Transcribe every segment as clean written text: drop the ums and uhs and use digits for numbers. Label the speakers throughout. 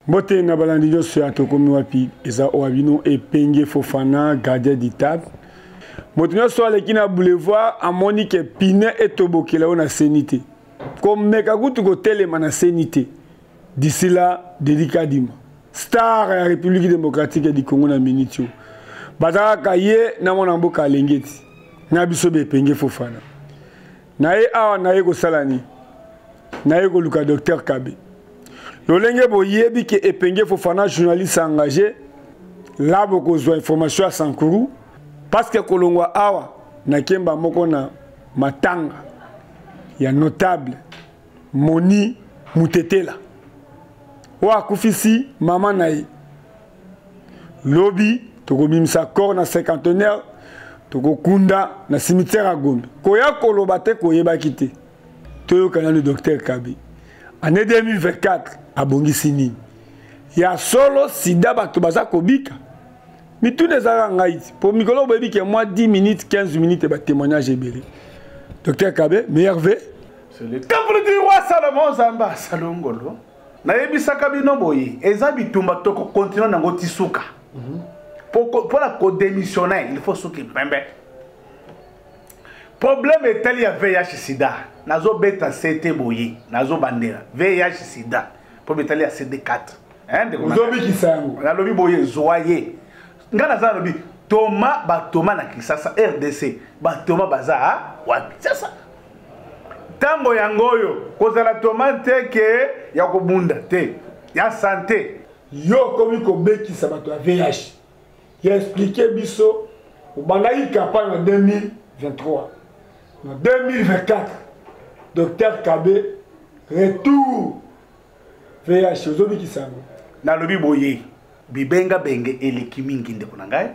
Speaker 1: Mbote na balandi nyonso ya tokomi wapi eza oabino Epenge Fofana gardien du table. Moto nyonso aleki na boulevard amoni ke pine etobokela ona senité. Comme meka kutu ko telema na senité. D'ici là, délicadiment. Star ya République démocratique du Congo na minitio. Bazaka ye na mona mboka alengeti. Na biso be Epenge Fofana. Na ye awa na ye ko salani. Na ye ko luka docteur Kabe. Lolenge boyebi ke Epenge Fofana journaliste engagé là boko zo information à Sankuru parce que kolongwa awa na kemba moko na matanga ya notable Moni Mutetela wa kufisi mama nae lobi toko bimisa corps na cinquantenaire toko kunda na cimetière à Gombe koya koloba te koyeba kité toyokana le docteur Kabe année 2024 abongisi nini ya solo sida bato baza kobika mitu nezaka ngai pour mikolo boyebi ke moi 10 minutes 15 minutes ba témoignage ebele docteur Kabe meilleur vœu
Speaker 2: c'est le temple du roi Salomon Zamba Salongolo na yebisaka bino boye eza bitumba toko continuer nango tisuka pour la démissionner il faut souki pembe problème est il y a VIH sida nazo beta CT boye nazo bandera VIH sida pour mettre à CD4 hein de
Speaker 1: lobi kisango
Speaker 2: na lobi boye zoye ngana za lobi Thomas ba Thomas na Kisasa RDC ba Thomas baza wapi sasa tango yangoyo kozala Thomas te ke ya kobunda te ya santé
Speaker 1: yo komi ko bekisa bato ya VIH ya expliquer biso ubandaki campagne en 2023 en 2024 docteur Kabe retour VIH ozobi kisango
Speaker 2: na lobi boye bibenga benge eleki mingi ndeko na ngai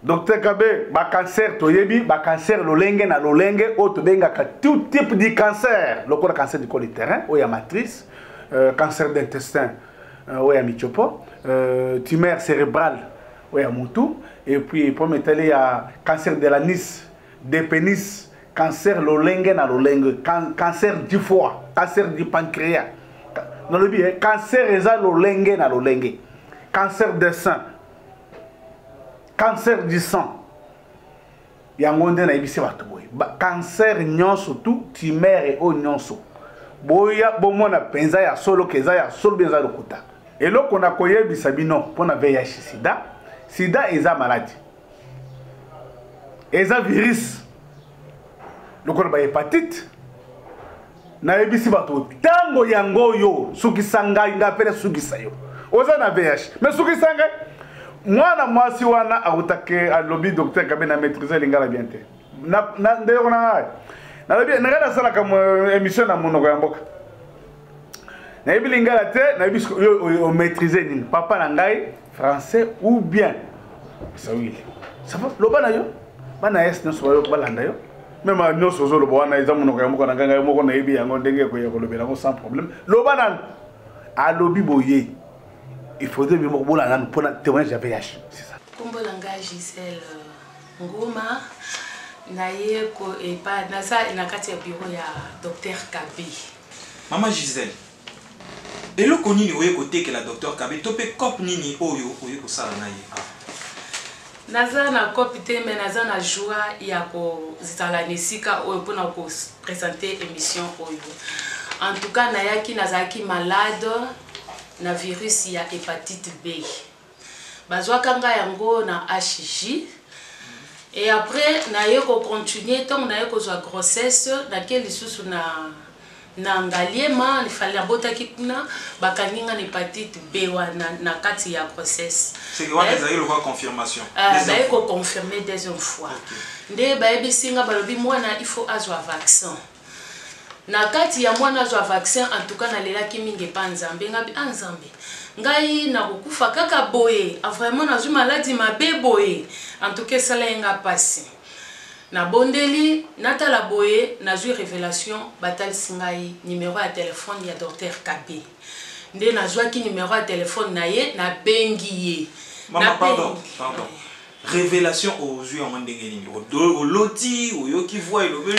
Speaker 2: docteur Kabe ba cancer toyebi ba cancer lolenge na lolenge o to benga ka tout type de cancer lokola cancer du col utérin o ya matrice cancer d'intestin o ya michopo tumeur cérébrale o ya mutu et puis pour mettre ya cancer de l'anis des pénis cancer lolenge na lolenge cancer du foie cancer du pancréas dans le bien cancer eza lolenge na lolenge cancer des seins cancer du sang yango nde na ebisi bato boye cancer nyonso tout tumeur e o nyonso boya bomona penza ya solo keza ya solo benza lokuta eloko na koyebisa bino pona VIH sida sida eza maladie eza virus lokola ba hépatite na ebisi bato tango yango yo sukisa ngai ngapele sukisa yo oza na VIH mais sukisa ngai mwana mwasi wana akutake alobi docteur Kabe na maîtriser lingala bien te na ndeko na ngai na lobi na ngala sala comme émission na monoko ya mboka na ebi lingala te na ebi yo maîtriser nini papa na ngai français ou bien sawili ça va lobana yo bana est no so balanda yo même à nous sur le bois, nous avons un peu de sans problème. L'obanan à l'obi boye. Il faudrait bien pour la pour témoigner de VIH. C'est ça.
Speaker 3: Comme langage Gisèle Ngoma, naie ko et pas nasa inakati ya bureau ya docteur Kabe.
Speaker 4: Maman Gisèle. Et le connu ni côté que la docteur Kabe topé cop nini oyo ko sala na ye.
Speaker 3: Naza na copité mais naza na joie ya ko zitala nesika oyo pona ko présenter émission oyo. En tout cas nayaki nazaki malade na virus ya hépatite B. Bazwa kanga yango na HJ. Et après naye ko continuer tant naye ko zwa grossesse na quel lisusu na ngaliema il fallait abotaki kuna bakaninga hépatite B wana na kati ya grossesse.
Speaker 4: C'est que vous avez eu confirmation.
Speaker 3: Vous ko confirmer deuxième fois. Nde baebi singa balobi mwana il faut azwa vaccin. Na kati ya mwana azwa vaccin en tout cas na lelaki mingi pa nzambe ngabi anzambe. Ngai na kokufa kaka boye, vraiment na maladie mabe boye. En tout cas ça lenga passé. Na bondeli natala boye na révélation batal singai numéro de téléphone ya docteur Kabe. Nde na ki numéro de téléphone na ye na bengi ye.
Speaker 4: Maman, pardon. révélation aux yeux en mandengeni au loti ou yo qui voit le bien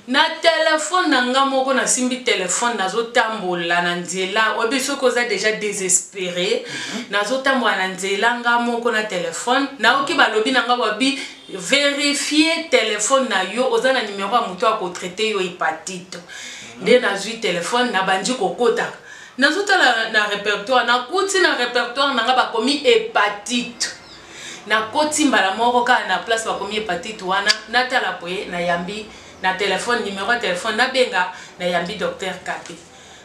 Speaker 3: na téléphone nanga moko na simbi téléphone nazo tambola na nzela obiso koza déjà désespéré nazo tambola na nzela nga moko na téléphone na oki balobi nanga wabi vérifier téléphone na yo oza na numéro ya moto ako traiter yo hépatite nde nazwi téléphone na bandi kokota nazo tala na répertoire na kuti na répertoire nanga bakomi hépatite na koti mbala moko ka na place bakomi hépatite wana natala poye na yambi na téléphone numéro de téléphone na benga na yambi docteur Kapi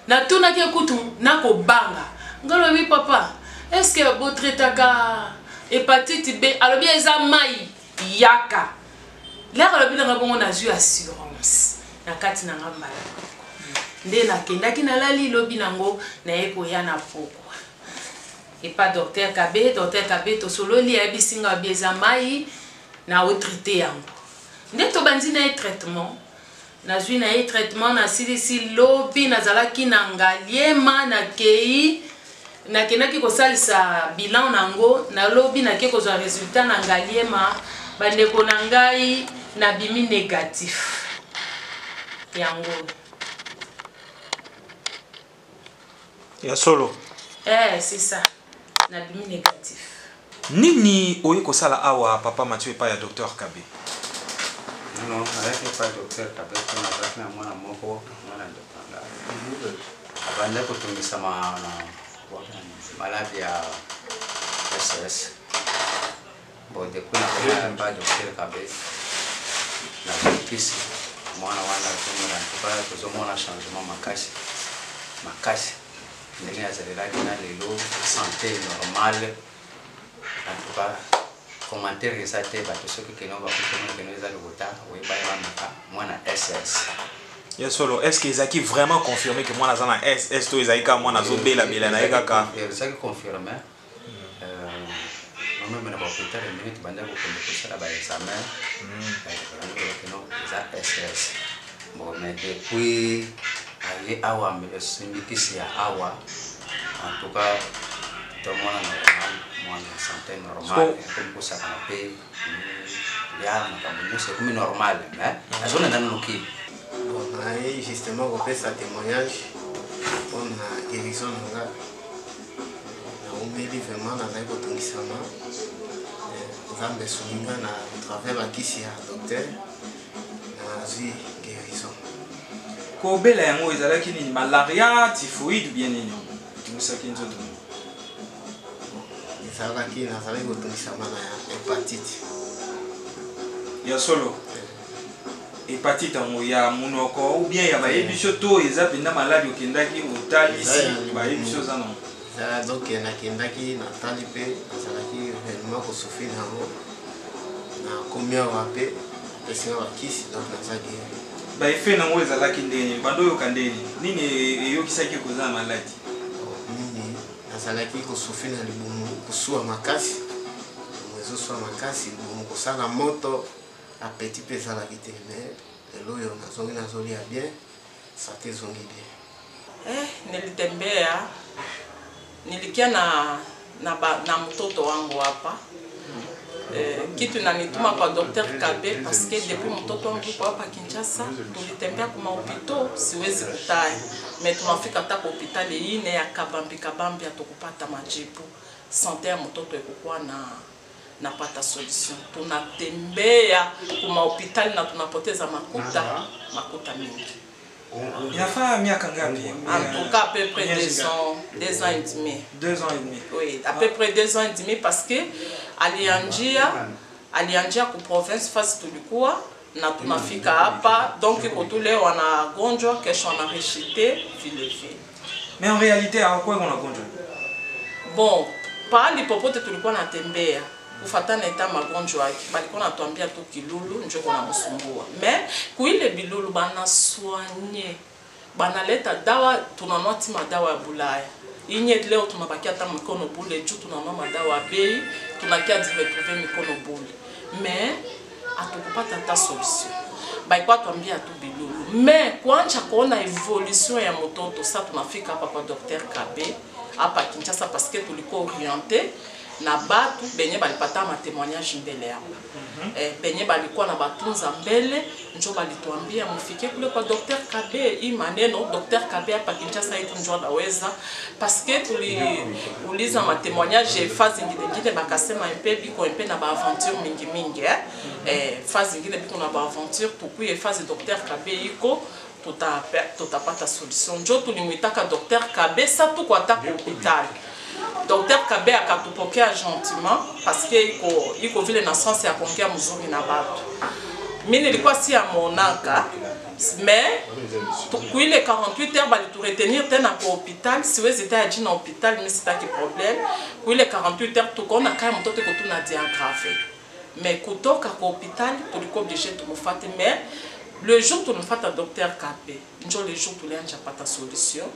Speaker 3: na tuna ke kutu na ko banga ngalo wi papa est-ce que bo traitaka hépatite B alobi eza mai yaka la alobi na bongo na ju assurance na kati na ngambala nde na kendaki na lali lobi nango na eko ya na poko et pas docteur Kabé to solo li abisinga bieza mai na o traité yango nde to bandi na traitement na zui na traitement na silisi lobi na zalaki na ngaliema na kei na kenaki ko salisa bilan nango na lobi na ke ko za résultat na ngaliema bandeko na ngai na bimi négatif yango
Speaker 4: ya solo
Speaker 3: c'est ça na bimi négatif
Speaker 4: nini oye ko sala awa papa Mathieu pa ya docteur Kabé
Speaker 5: non avec pas docteur Kabé on a fait na mwana moko mwana ndopanga abanda ko tumisa maladie ya SS bon depuis na pas docteur Kabé na kisi mwana wana tumira mpaka kuzomona changement makasi ndenge azalelaki na lelo santé normale en tout cas commentaire eza te bato soki keno bakutomona keno eza lokota oyeba yebamaka mwana SS
Speaker 4: ya solo est-ce que ezaki vraiment confirmé que mwana aza na SS to ezalaki kaka mwana azobelabela na ye kaka
Speaker 5: ezalaki confirmé nomeme na bahôpital ndenge tobanda kokende kosala baexamen keno eza SS bon mais depuis aye awa simikisi ya awa en tout cas tomona normal mwana santé normal comme ça kana pe ya makambo nyonso ekomi normal mais azona ndana noki
Speaker 6: bon aye justement kopesa témoignage mpona guérison nanga naumeli vraiment nazali kotongisama nzambe esolinga na travers bakisi ya docteur nazwi guérison
Speaker 4: kobela yango ezalaki nini malaria typhoïde bien nini musaki nzoto
Speaker 6: ezalaki nazalaki kotongisama na hépatite
Speaker 4: ya solo hépatite yango ya munoko ou bien ya bayebi biso to eza mpenda maladi okendaki otalisi bayebi biso eza nango
Speaker 6: ezala donc nakendaki natali mpe nazalaki réellement kosouffrir nango nakomi awa mpe apesinga bakisi donc naza guéri
Speaker 4: baefe nango ezalaki ndeni bando oyoka ndeni nini eyokisaki koza maladi
Speaker 6: nini nazalaki kosouffrir na libumu kosuwa makasi ezosuwa makasi libumu kosala moto apeti mpe ezalaki te mais lelo oyo nazongi nazolia bien sante ezongi bien
Speaker 7: nilitembea nilikia na mtoto wangu hapa kitu nanituma kwa Dr. Kabé parce que depuis mtoto wangu kwa hapa Kinshasa tulitembea kwa hospitali siwezi kutaya mais tunafika hata kwa hospitali ine ya kabambi atukupata majibu santé ya mtoto ikokuwa napata solution tunatembea kwa hospitali na tunapoteza makuta mingi.
Speaker 4: Inafaa miaka ngapi?
Speaker 7: En tout cas, à peu près 2 ans et demi.
Speaker 4: 2 ans et demi.
Speaker 7: Oui, à peu près 2 ans et demi parce que alianjia ku province fasi tulikuwa na tunafika hapa donc kotu leo wanagonjwa kesho wanareshite vile vile.
Speaker 4: Mais en réalité hakuwa wanagonjwa.
Speaker 7: Bon, pahali popote tulikuwa natembea kufatana ita magonjwa yake balikuwa natuambia tu kilulu njo kuna msumbua mais kuile bilulu bana soigner banaleta dawa tunanua ti madawa ya Bulaya inye leo tunabakia hata mikono bule juu tunanua madawa bei tunakia retrouver mikono bule mais atukupata hata solution baikwa tuambia tu bilulu mais kuanza kuona evolution ya mtoto sasa tunafika hapa kwa Dr. Kabé hapa Kinshasa parce que tulikuwa orienté na batu benye balipata ma témoignage mbele yangu. Benye balikuwa na batunza mbele njo balituambia mufike kule kwa Dr. Kabe. Hii maneno Dr. Kabe hapa Kinshasa yetu njo anaweza, parce que tuliuliza ma témoignage phase nyingine bakasema mpe biko mpe na ba aventure mingi mingi phase nyingine biko na ba aventure tukuye phase Dr. Kabe iko tutapata solution. Njo tulimwitaka Dr. Kabe sa tuko ataka hospitali. Dr. Kabe akatupokea gentiment parce que iko vile na sens ya kuongea mzuri na batu. Mimi nilikuwa si amonaka mais kuile 48 heures bali tu retenir tena kwa hospital, siwezi ta jina hospital mais sitaki problème. Kuile 48 heures tukona kama mtoto ko tuna diagrave. Mais kutoka kwa hospital tulikuwa obligé tumfuate, mais le jour tunafata Dr. Kabe njo le jour tulianja pata solution.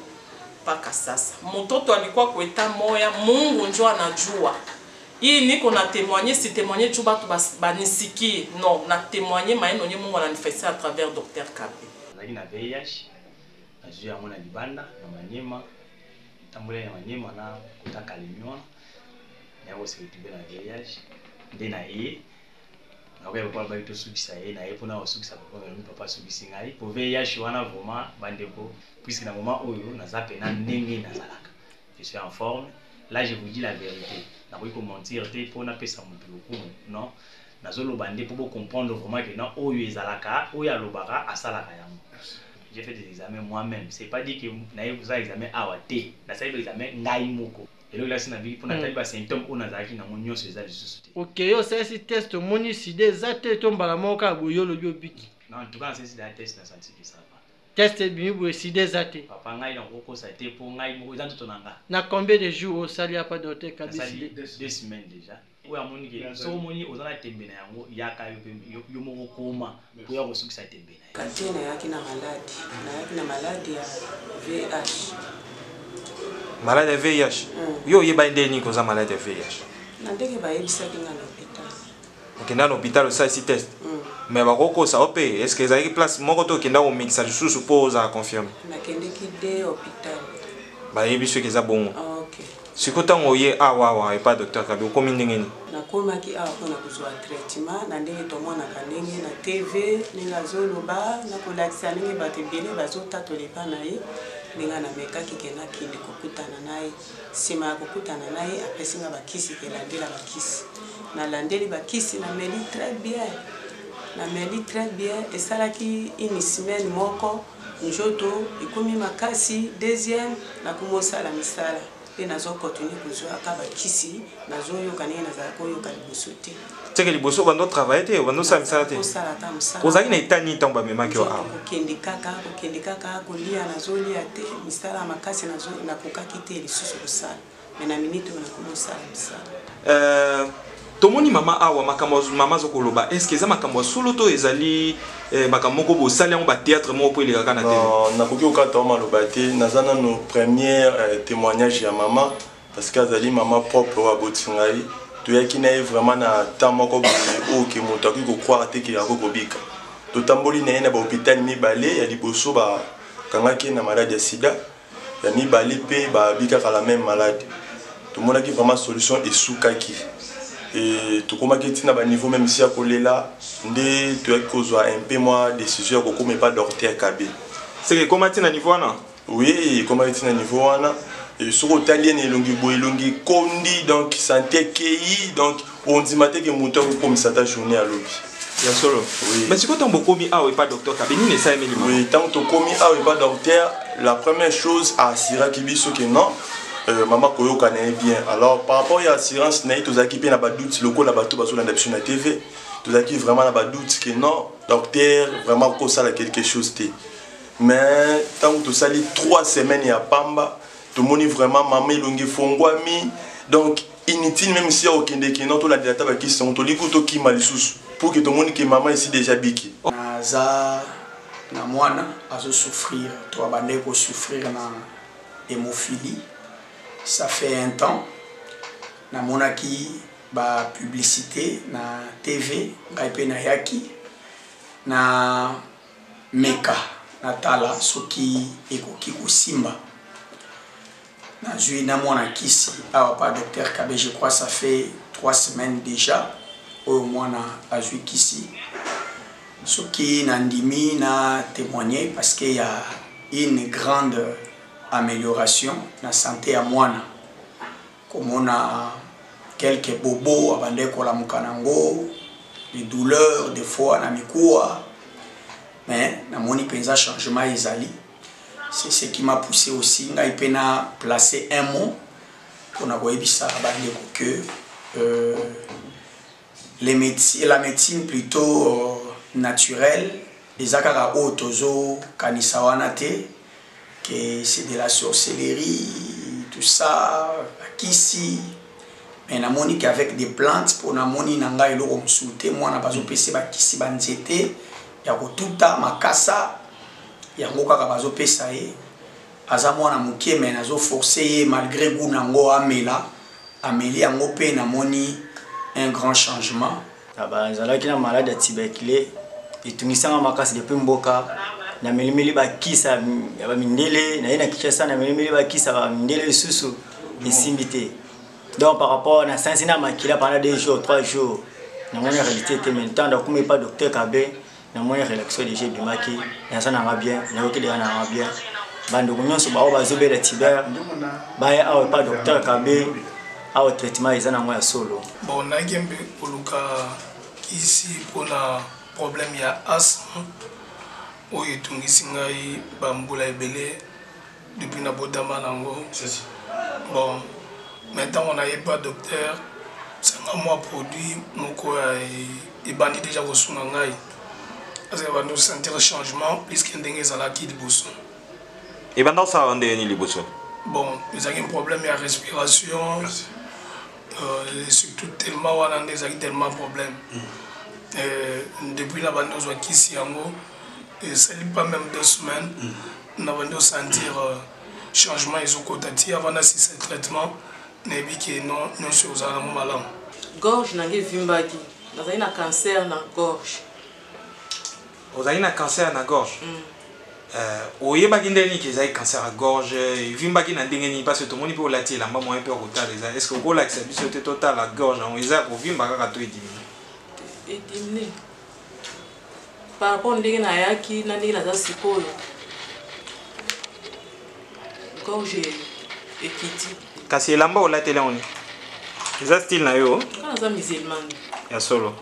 Speaker 7: Paka sasa mtoto alikuwa kueta moya, Mungu njo anajua. Hii niko na témoigner, si témoigner tu batu banisiki, non, na témoigner maeno nye Mungu ananifanyia à travers Dr. Kabe.
Speaker 8: Naki na VIH na juu ya mwana libanda na Manyema, tambule ya Manyema na kutaka limiwa na yako sikutube na VIH ndena yeye na kwa kwa baito subisa yeye na yepo na wasubisa kwa mimi papa subisi ngai po VIH wana vraiment bandeko puisque na moment oyo na zape na ndenge na zalaka. Je suis en forme, là je vous dis la vérité. Na ko mentir te pour na pesa mutu non. Na zolo bande pour comprendre vraiment que non oyo ezalaka, oyo alobaka asalaka yango. J'ai fait des examens moi-même. C'est pas dit que na vous a examen awate. Na ça des examens ngai moko. Et là c'est na vie pour na tali ba symptômes on a zaki na monyo ceza de société.
Speaker 9: OK, yo c'est si test moni si des até tombala moka boyo lo biki.
Speaker 8: Non, en tout cas c'est si des tests na senti que ça va.
Speaker 9: Test bien bo si des até.
Speaker 8: Papa ngai na koko ça té pour ngai moko dans tout nanga.
Speaker 9: Na combien de jours au sali a pas Dr. Kabe?
Speaker 8: 2 semaines déjà. Oui, à mon niveau, so moni ozana tembe na yango yaka yo moko koma pour ya kosukisa tembe na.
Speaker 10: Katena yaki na maladi ya VIH.
Speaker 4: Malade ya VIH. Yo yeba ndeni koza malade ya VIH.
Speaker 10: Na ndenge ba yebisa kinga na hôpital.
Speaker 4: Okenda na hôpital ça si test. Mais bakoko ça opé, est-ce que ezali place moko to kenda au mixage sous pose à confirmer.
Speaker 10: Na kende ki de hôpital.
Speaker 4: Ba yebiso keza bongo.
Speaker 10: OK.
Speaker 4: Sikotango ye awa et pas Dr. Kabe komi ndengeni.
Speaker 10: Na komaki awa pona kuzwa traitement na ndenge tomona kanenge na TV ninga zoloba na kolakisa ndenge batebele bazotatolepa na ye. Ninga na mekaki kena kinde kokutana naye. Sima ya kokutana naye apesinga bakisi kelandela bakisi. Na landeli bakisi na meli très bien. Na meli très bien et salaki une semaine moko njoto ikomi makasi deuxième na kumosa la misala. Et nazo continuer kuzwa akaba kisi nazo yoka nene nazako yoka liboso te.
Speaker 4: Teke liboso bando travailler te bando sa misala te. Kozaki na itani tamba memaki wa.
Speaker 10: Kokendikaka kolia nazo lia te misala makasi nazo na kokaki te lisusu kusala. Mais na minute on a commencé à misala.
Speaker 4: Tomoni mama awa makambo mama zokoloba est-ce que za makambo solo to ezali makambo ko bo sali on ba théâtre mo po ileka na télé.
Speaker 11: Non, na koki okata maloba te nazana no premier témoignage ya mama parce que azali mama propre wa botingai to yaki na vraiment na temps moko bo ke moto ko croire te ki akoko bika. To tamboli na na ba hôpital mibale ya liboso ba kangaki na maladie ya sida ya mibale pe ba bika la même maladie. To mona ki vraiment solution esukaki. Et tout comme qui na ba niveau même si à kolela ndé tu as kozwa un peu moi décision ko mais pas Dr. Kabe.
Speaker 4: C'est que comment tu na niveau na?
Speaker 11: Oui, comment tu na niveau na et sur italien elongi boelongi kondi donc santé ki donc on dit maté que moto ko comme ça ta journée à lobby.
Speaker 4: Ya solo. Oui. Mais si quand on bokomi ah et pas Dr. Kabe ni ne ça emeli.
Speaker 11: Oui, tant to komi ah et pas docteur, la première chose à assurer que biso que non maman koyo connaît bien. Alors par rapport à l'assurance, naï tous qui na ba doute loko la bateau baso na sur la TV, tous qui vraiment na ba doute que non docteur vraiment ko ça quelque chose té. Mais tant que tout ça li 3 semaines ya pamba, tout moni vraiment maman longi fongwami donc inutile même si au kende que non to la data ba qui sont to likuto ki malisusu pour que tout monde que maman ici déjà biki.
Speaker 12: Naza na mwana azo souffrir, to abande ko souffrir na hémophilie. Ça fait un temps, na monaki ba publicité na TV, ngaipe na yaki, na meka, na tala soki ekoki kusimba. Nazui na mwana kisi awa pa docteur Kabe, je crois ça fait 3 semaines déjà au mwana azui kisi. Ce qui nandimi na témoigner parce qu'il y a une grande amélioration na santé à mwana. Comme on a quelques bobos abande kola mukanango, des douleurs des fois na mikoa, mais na moni penza changement ezali. C'est ce qui m'a poussé aussi ngai pena placer un mot pour na koyebisa bande que la médecine plutôt naturelle, les akara otozo kanisawana te, que c'est de la sorcellerie, tout ça, kisi. Mais na moni qu'avec des plantes pour na moni nanga ilo omsute moi na bazo pese ba kisi banzete ya kotuta makasa ya ngoka ka bazo pesa e aza mwana mukie mais nazo forcer malgré goût nango amela ameli yango pe na moni un grand changement.
Speaker 13: Nzalaki na malade ya tuberculose etungisanga makasi depuis mboka na melimeli bakisa ya bamindele na yena kicha sana melimeli bakisa ba mindele susu esimbité. Donc par rapport à Saint-Sina Makila pendant 2 jours, 3 jours, na moni réalité était maintenant donc comme pas docteur Kabe na moni relaxation de j'ai bimaki na ça na bien na okili na bien bando nyonso ba bazobe la tiber ba ya pas docteur Kabe au traitement ezana moya solo.
Speaker 14: Bon na gembe koluka ici pour la problème ya asthme o yetungisi ngai bambula ebele depuis na bodama nango. Bon maintenant on n'a pas docteur, c'est un mois produit, il bandit déjà au Sunangai. Parce qu'on va nous sentir le changement, plus qu'il y a un qui de bousson.
Speaker 4: Et pendant ça, on est les bousson.
Speaker 14: Bon, nous avons un problème de respiration, surtout tellement on a tellement de problèmes. Depuis la bande nous avons ici en haut, et ça n'est pas même 2 semaines, nous avons senti changement ils ont côté avant de ce traitement. Non sur malam.
Speaker 7: Gorge nangi vimbaki. Nazali na cancer na gorge.
Speaker 4: Ozali na cancer na gorge. Oyebaki ndeni ki ezali cancer à gorge, vimbaki na ndenge ni parce que tout le monde peut la tirer lamba moyen peu rotal ezali. Est-ce que ko la biso te total la gorge on eza ko vimba kaka to edimini.
Speaker 7: Edimini. Par rapport ndenge na yaki na ndenge na za sikolo. Gorge ekiti.
Speaker 4: Kasi elamba olatela oni eza style na yo
Speaker 7: kana za musulman
Speaker 4: ya solo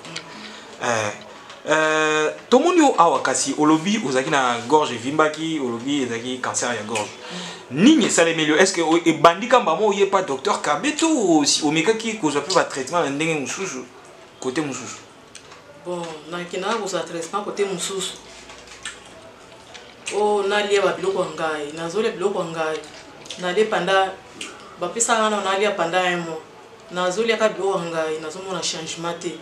Speaker 4: tomoni yo awa kasi olobi ozaki na gorge vimbaki olobi ezaki cancer ya gorge nini esalemi yo est-ce que ebandi kamba mo oye pas docteur Kabe to si omekaki kozwa pe ba traitement na ndenge mosusu côté mosusu
Speaker 7: bon nakina kozwa traitement côté mosusu o nalia ba biloko ngai nazole biloko ngai nale panda bapesa ngana nalia panda un mois nazolia ka biloko ngai nazomona changement te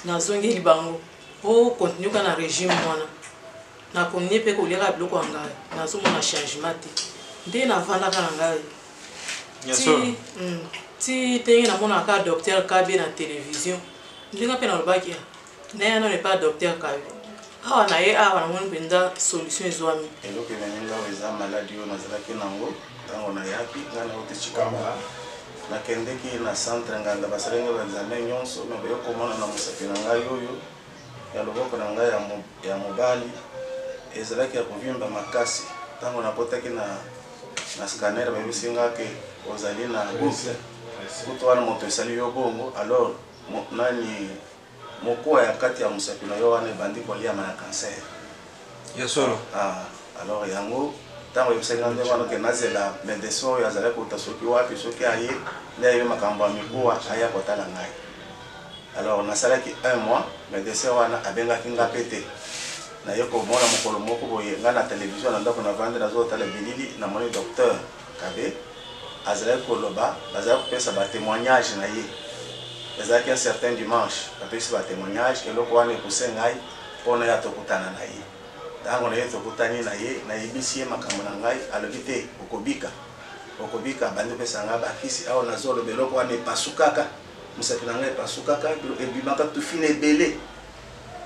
Speaker 7: nazongeli bango o continue kana régime mwana na konye pe kolia ka biloko ngai nazomona changement te nde na vanda kana ngai ti tenge na mona ka docteur Kabe na télévision ndinga pe na lobaki na non pas docteur Kabe awa na ye awa na moni penda solution ezwami
Speaker 6: eloko enaninga eza maladie oyo nazalaki nango ntango nayaki nga na ote chikamba nakendeki na centre nganda basalenga baexamen nyonso me bayokomona na mosapi na ngai oyo ya loboko na ngai ya mobali ezalaki ya kovimba makasi ntango nakotaki na scanner bayebisi nga ke ozali na goutte kutu wana moto esali yo bongo alors nani mokuwa ya kati ya mosapi na yo wana ebandi koliama na cancer
Speaker 4: ya solo
Speaker 6: alors yango tango yosenga nde wana ke nazela médecin oyo azalaki kota soki wapi soki aye nde ayebi makambo ya mikuwa aya kotala ngai alors nasalaki 1 mois médecin wana abengaki nga pe te naye komona mokolo moko boye nga na télévision na ndako na vande nazotala bilili namoni docteur Kabe azalaki koloba bazalaki kopesa batémoignage na ye ezalaki un certain dimanche bapesi batémoignage eloko wana ekuse ngai mpona ya tokutana na ye ntango na ye tokutani na ye nayebisi ye makambo na ngai alobi te okobika bandi opesa ngai bakisi awa nazoloba eloko wana epasukaka mosapi na ngai epasukaka ebimaka tufine ebele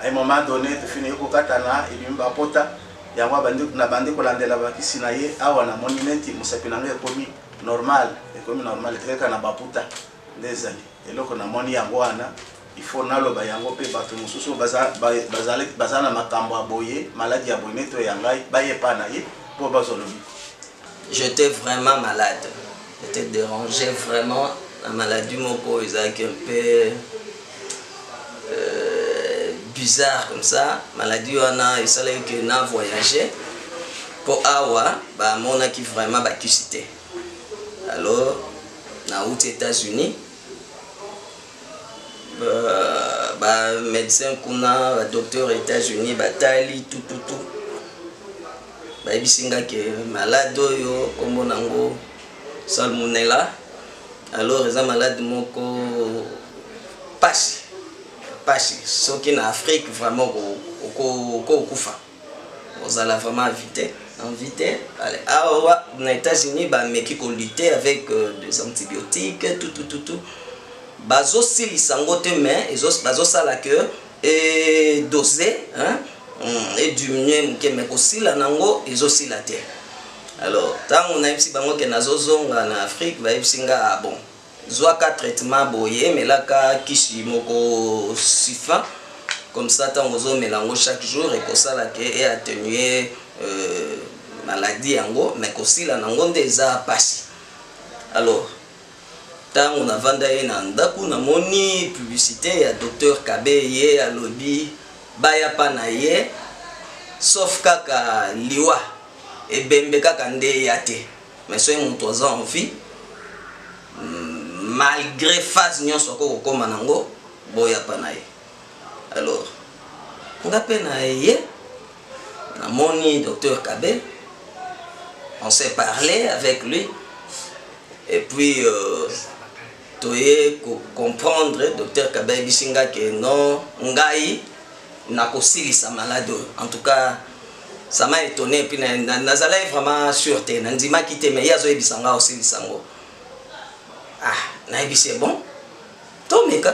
Speaker 6: ai moment donné tufine ekokatana ebimi bapota yango nabandi kolandela bakisi na ye awa namoni neti mosapi na ngai ekomi
Speaker 2: normal ekomi normal teka na baputa ndezali eloko na moni yango wana il faut naloba yango pe bato mosusu baza na makambo aboye maladie ya boye neto ya ngai bayepa na ye po bazolobi.
Speaker 15: J'étais vraiment malade, j'étais dérangé vraiment. La maladie moko ezaki un peu bizarre comme ça. Maladie wana esalaki que na voyager pour awa ba monaki vraiment ba cité. Alors na aux États-Unis ba médecin kuna ba docteur États-Unis batali tout ba bisinga ke malade yo kombo nango salmonella. Alors eza malade moko pasi soki na Afrique vraiment ko kufa ozala vraiment invité allez awa na États-Unis ba meki ko lutter avec des antibiotiques tout bazo silisa ngote mais bazo sala que et doser hein et diminuer mais ko sila nango ezosila te. Alors tant on a ici bango ke nazozonga na Afrique ba isinga bon zoaka traitement boye mais là ka kishi moko sifa comme ça tant ozo melango chaque jour et ko sala ke et atténuer maladie yango mais ko sila nango ndeza pasi. Alors tant on a vanda na ndaku na moni publicité ya docteur Kabeye ya lobby baya pana ye sauf kaka liwa et bembe kaka nde yate mais so moto aza en vie malgré phase nyonso ko koma nango boya pana ye. Alors ngape na ye na moni docteur Kabé, on s'est parlé avec lui et puis toye comprendre docteur Kabé bisinga que non ngai na kosilisa malade. En tout cas ça m'a étonné puis nazala vraiment sûreté nandima kité mais yazo ebisanga osilisango na ebise bon to meka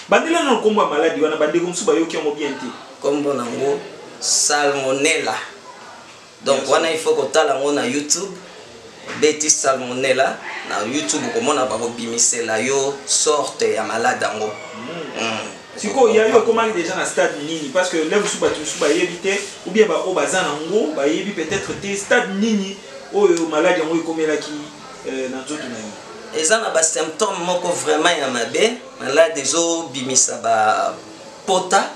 Speaker 4: bandela na kombo maladie wana bandeko msuba yoki ngo bien te
Speaker 15: kombo nango salmonella. Donc wana il faut ko tala ngo na YouTube beti salmonella na YouTube ko mona ba ko bimisela yo sorte ya malade ngo.
Speaker 4: Siko il y a eu comment déjà na stade nini parce que là vous suba éviter ou bien ba o bazana ngo ba yebi peut-être te stade nini o malade ngo ikomela ki na nzoto na yo.
Speaker 15: Eza na ba symptômes moko vraiment ya mabe malade zo bimisa ba pota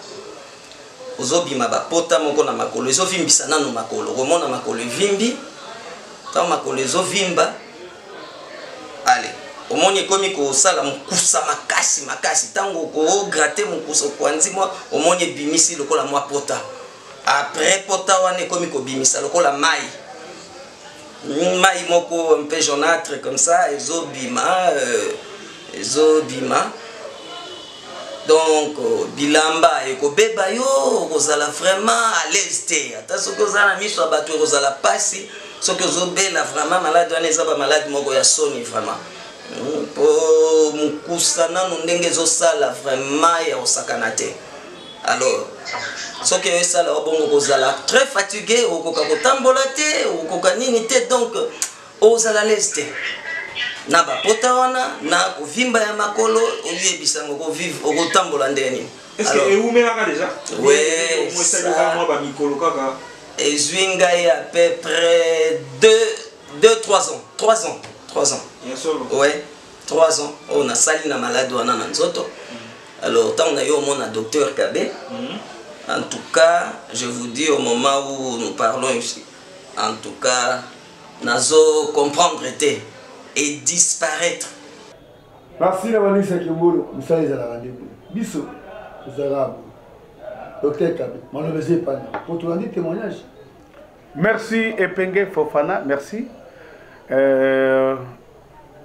Speaker 15: ozo bima ba pota moko na makolo zo vimbisa nanu makolo romona makolo vimbi ta makolo zo vimba allez omoni komi ko sala mukusa makasi tango ko gratter mukusa kwanzi moi omoni bimisi lokola moi pota après pota wane komi ko bimisa lokola mai moko un peu jaunâtre comme ça ezobima donc bilamba ekobeba yo kozala vraiment à l'aise te ata soki ozala miso ya bato ekozala pasi soki ozobela vraiment malade wana eza bamalade moko ya soni vraiment po mukusa nanu ndenge ezosala vraiment ya osakana te. Alors soki esala obongo kozala très fatigué okoka kotambola te okoka nini te donc ozala l'aise te na bapota wana na kovimba ya makolo oyebisango kovivre okotambola ndeni.
Speaker 4: Est-ce que eumelaka déjà?
Speaker 15: Oui, ezwi ngai à peu près 2-3 ans. 3 ans. Ouais, 3 ans. On a sali na malade wana na nzoto. Alors tant on a eu au monde un docteur Kabé. En tout cas, je vous dis au moment où nous parlons ici, en tout cas, nazo comprendre et disparaître.
Speaker 1: Merci la Vanessa Kimbolo, nous sommes à la rendez-vous. Bissou, nous allons docteur Kabé, malheureusement pas pour tout rendre témoignage.
Speaker 2: Merci Epenge Fofana, merci.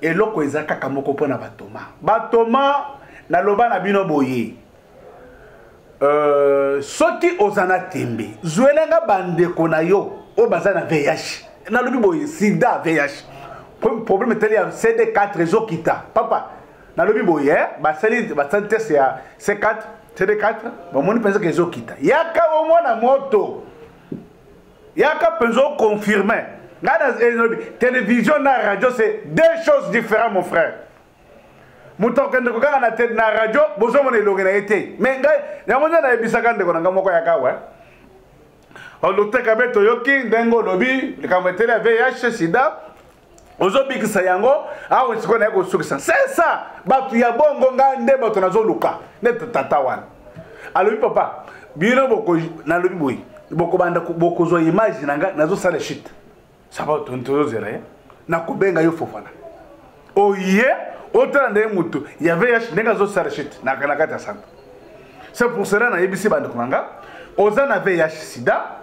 Speaker 2: Et loko ezaka kamoko pona batoma. Batoma na loba na bino boye. Soki ozana tembe, zuelenga bandeko na yo o bazana VIH. Na lobi boye sida VIH. Problème teli ya CD4 ezokita. Papa, na lobi boye ba sali test ya C4, CD4, ba moni penza ke ezokita. Yaka o mona moto. Yaka penzo confirmer. Télévision et radio, c'est deux choses différentes, mon frère. Mouton kende ko kanga na tête na radio bozo mona ilongena été mais ngai ya mona na ebisaka ndeko na moko ya kawa o docteur Kabe toyoki ndengo lobi likamwetele VIH sida ozo bikisa yango awo siko na ko sukisa c'est ça batu ya bongo ngande bato nazo luka ne tata wana alobi papa bino boko na lobi boy boko banda boko zo image nanga nazo sala shit ça va tonto zera na kubenga yo Fofana oye autant de mutu il y avait nenga zo sarchit na kana kata santa c'est pour cela na yebisi bande kumanga ozana VIH sida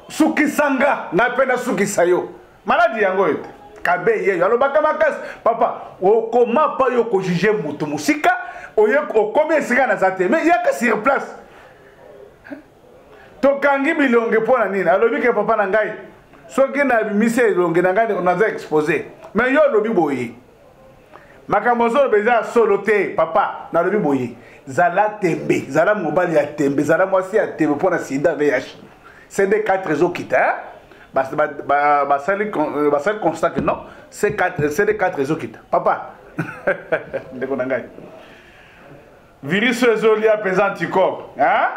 Speaker 2: sukisanga na pena sukisayo maladie yango ete Kabe ye alobaka makasi papa okoma pa yo ko juger mutu musika oye okomi esika na zate mais yaka sur place to kangi bilonge pona nini alobi ke papa na ngai soki na bimise bilonge na ngai on a exposé mais yo lobi boye makambo zo beza solo te papa na lobi boye zala tembe zala mobali ya tembe zala mwasi ya tembe pona sida VIH c'est des quatre réseaux qui ta basali constat que non c'est des quatre réseaux qui ta papa ndeko na ngai virus réseau li apesa anticorps hein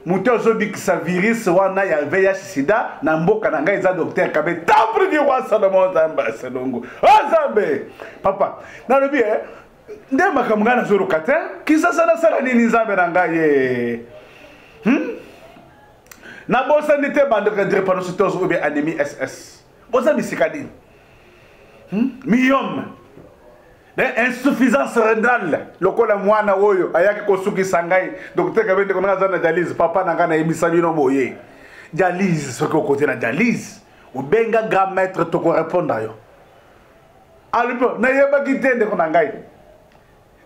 Speaker 2: muto ozobikisa virus wana ya VIH sida na mboka na ngai eza docteur Kabe temple di roi Salomon Zamba Selongo Zambe papa na lobi nde makambo ngana zoluka te kisasa na sala nini Nzambe na ngai na bosa nite bande drépanocytose ou bien anémie SS bosa bisika dini myome insuffisance rénale lokola mwana oyo ayaki kosukisa ngai docteur Kabe ndeko na zana dialyse papa na ngana yebisa bino boye dialyse soki okote na dialyse obenga grand maître to ko répondre yo alipo na yebaki te ndeko na ngai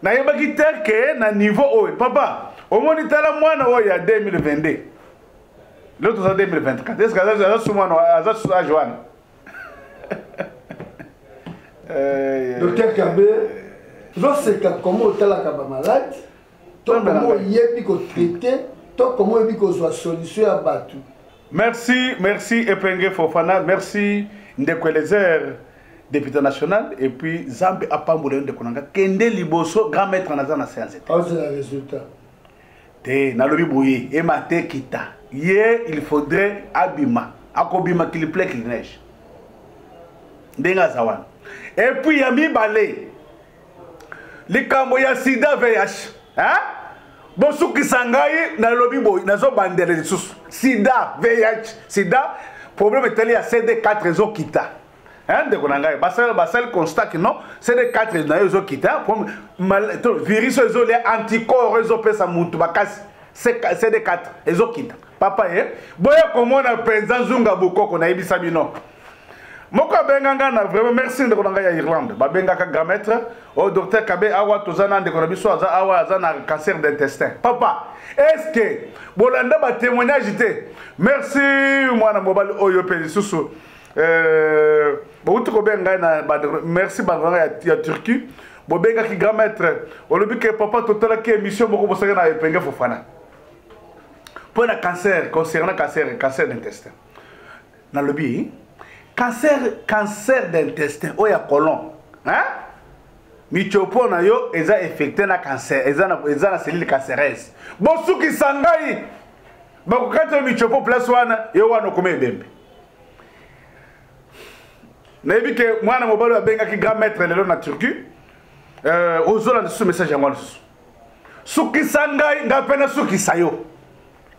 Speaker 2: na yebaki te ke na niveau oyo papa omoni tala mwana oyo ya 2022 l'autre c'est 2024 est-ce que ça soumano ça Joanne
Speaker 16: docteur Kabe c'est comment tu as malade comment yebi ko traiter to comment yebi ko soit solution à batu.
Speaker 2: Merci Epenge Fofana, merci Ndeko Elezer député national et puis Zambe Apambole de Konanga Kende Liboso grand maître na zana séance.
Speaker 16: Ah c'est le résultat.
Speaker 2: Te na lobi boye et maté kita. Hier il faudrait abima akobima qu'il plaît qu'il neige. Ndenga zawan. Et puis yami balé. Les kamboya sida VIH. Hein? Bon souki sangai na lobi boy na zo bandere de sous. Sida VIH sida problème est lié à CD4 réseau kita. Hein de konanga basel constat que non CD4 réseau kita virus réseau les anticorps réseau pesa mutu bakasi CD4 réseau kita. Papa boya comment na penza zunga bokoko na yebisa bino. Moko benganga na vraiment merci de konanga ya Irlande. Ba bengaka grand maître au docteur Kabe awa tozana de konabiso awa azana cancer d'intestin. Papa, est-ce que bolanda ba témoignage té? Merci mwana mobile oyo pe susu. Bo utuko benga na merci banganga ya Turquie. Bo benga ki grand maître. Olobi ke papa totala ki émission moko bosaka na Epenge Fofana. Pour le cancer, concernant cancer d'intestin. Dans le bi, cancer d'intestin, ou ya colon, hein? Michopo na yo, eza affecté na cancer, eza na cellule cancéreuse. Bon, sou ki sangai, bako kate michopo place wana, yo wana kome bembe. Na yebi ke mwana mobalo ya benga ki grand maître lelo na Turquie, ozola sous message yango sous. Sou ki sangai, nga pena sou ki sayo.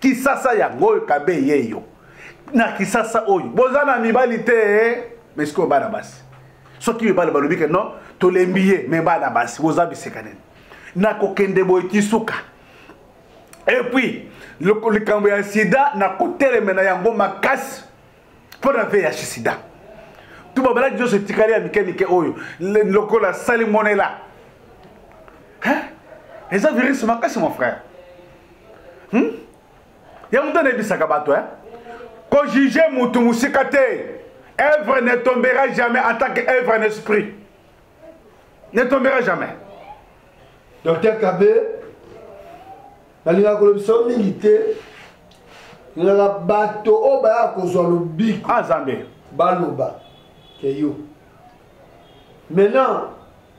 Speaker 2: Kisasa yango Kabe yeyo na kisasa oyo bozana mibali te mais ce que bana basi soki mibali balobi ke non to lembiye mais bana basi bozabi sekanen na kokende boyti suka et puis le kambo ya sida na koteleme na yango makasi pour la VIH sida tout babala dio se tikali ya mike oyo lokola salimonella hein les virus makasi mon frère Yamouta ne bisaka bato hein. Ko juger mutu musika te. Œuvre ne tombera jamais en tant qu'œuvre en esprit. Ne tombera jamais.
Speaker 16: Docteur Kabe, nalinga kolobisa milité. La bato o ba ko zo lo biko.
Speaker 2: Ah Zambé.
Speaker 16: Baloba. ke yo maintenant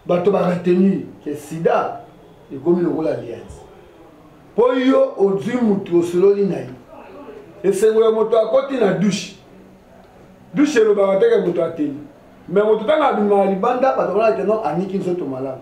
Speaker 16: bato baretenir ke sida ekomi lokola alliance mpo yo ozwi mutu osololi na ye esengo ya moto akoti na dushe elobaka teke moto ateli mais moto ntango abimaka libanda bato balaka no aniki nzoto malamu